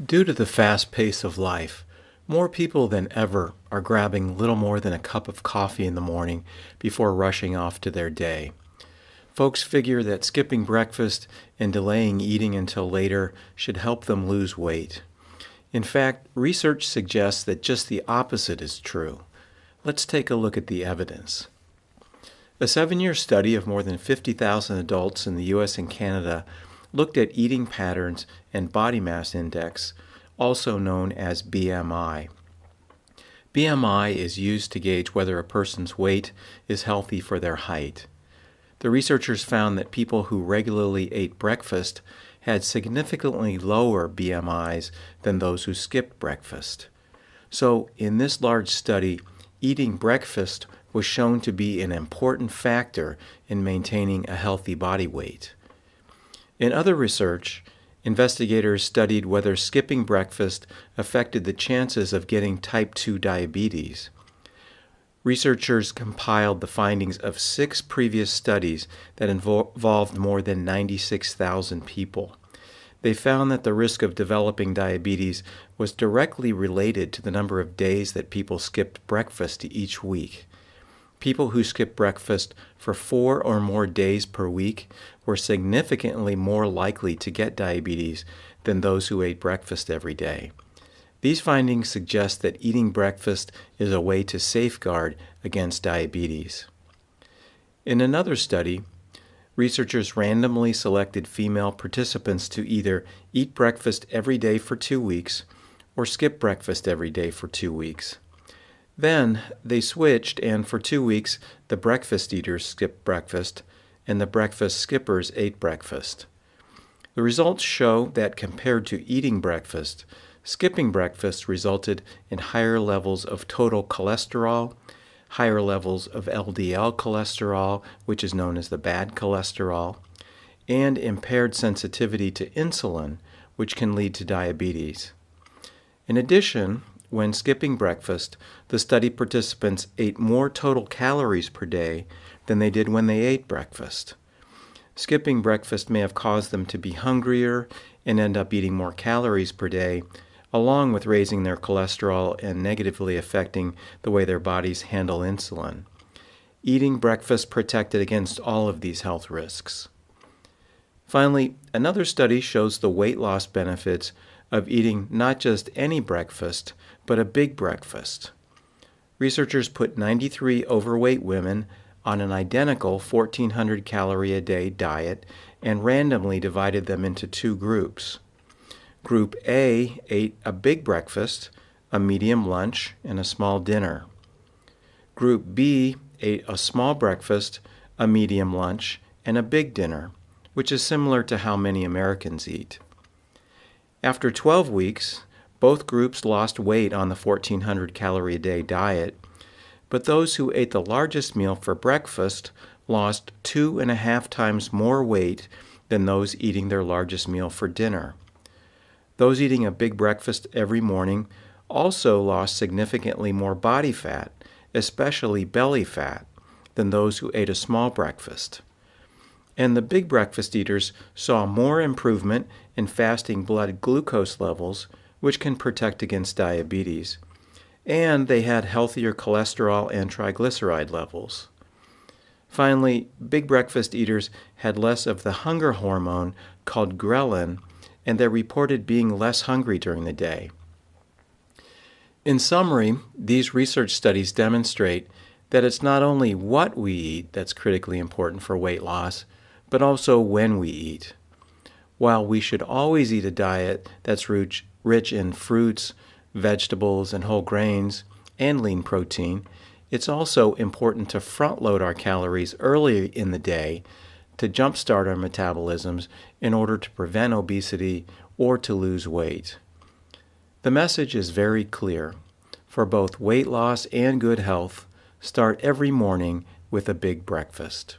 Due to the fast pace of life, more people than ever are grabbing little more than a cup of coffee in the morning before rushing off to their day. Folks figure that skipping breakfast and delaying eating until later should help them lose weight. In fact, research suggests that just the opposite is true. Let's take a look at the evidence. A 7-year study of more than 50,000 adults in the U.S. and Canada looked at eating patterns and body mass index, also known as BMI. BMI is used to gauge whether a person's weight is healthy for their height. The researchers found that people who regularly ate breakfast had significantly lower BMIs than those who skipped breakfast. So, in this large study, eating breakfast was shown to be an important factor in maintaining a healthy body weight. In other research, investigators studied whether skipping breakfast affected the chances of getting type 2 diabetes. Researchers compiled the findings of 6 previous studies that involved more than 96,000 people. They found that the risk of developing diabetes was directly related to the number of days that people skipped breakfast each week. People who skipped breakfast for 4 or more days per week were significantly more likely to get diabetes than those who ate breakfast every day. These findings suggest that eating breakfast is a way to safeguard against diabetes. In another study, researchers randomly selected female participants to either eat breakfast every day for 2 weeks or skip breakfast every day for 2 weeks. Then they switched, and for 2 weeks, the breakfast eaters skipped breakfast, and the breakfast skippers ate breakfast. The results show that compared to eating breakfast, skipping breakfast resulted in higher levels of total cholesterol, higher levels of LDL cholesterol, which is known as the bad cholesterol, and impaired sensitivity to insulin, which can lead to diabetes. In addition, when skipping breakfast, the study participants ate more total calories per day than they did when they ate breakfast. Skipping breakfast may have caused them to be hungrier and end up eating more calories per day, along with raising their cholesterol and negatively affecting the way their bodies handle insulin. Eating breakfast protected against all of these health risks. Finally, another study shows the weight loss benefits of eating not just any breakfast, but a big breakfast. Researchers put 93 overweight women on an identical 1,400 calorie a day diet and randomly divided them into 2 groups. Group A ate a big breakfast, a medium lunch, and a small dinner. Group B ate a small breakfast, a medium lunch, and a big dinner, which is similar to how many Americans eat. After 12 weeks, both groups lost weight on the 1,400 calorie a day diet, but those who ate the largest meal for breakfast lost 2.5 times more weight than those eating their largest meal for dinner. Those eating a big breakfast every morning also lost significantly more body fat, especially belly fat, than those who ate a small breakfast. And the big breakfast eaters saw more improvement in fasting blood glucose levels, which can protect against diabetes. And they had healthier cholesterol and triglyceride levels. Finally, big breakfast eaters had less of the hunger hormone called ghrelin, and they reported being less hungry during the day. In summary, these research studies demonstrate that it's not only what we eat that's critically important for weight loss, but also when we eat. While we should always eat a diet that's rich in fruits, vegetables, and whole grains, and lean protein, it's also important to front-load our calories early in the day to jumpstart our metabolisms in order to prevent obesity or to lose weight. The message is very clear. For both weight loss and good health, start every morning with a big breakfast.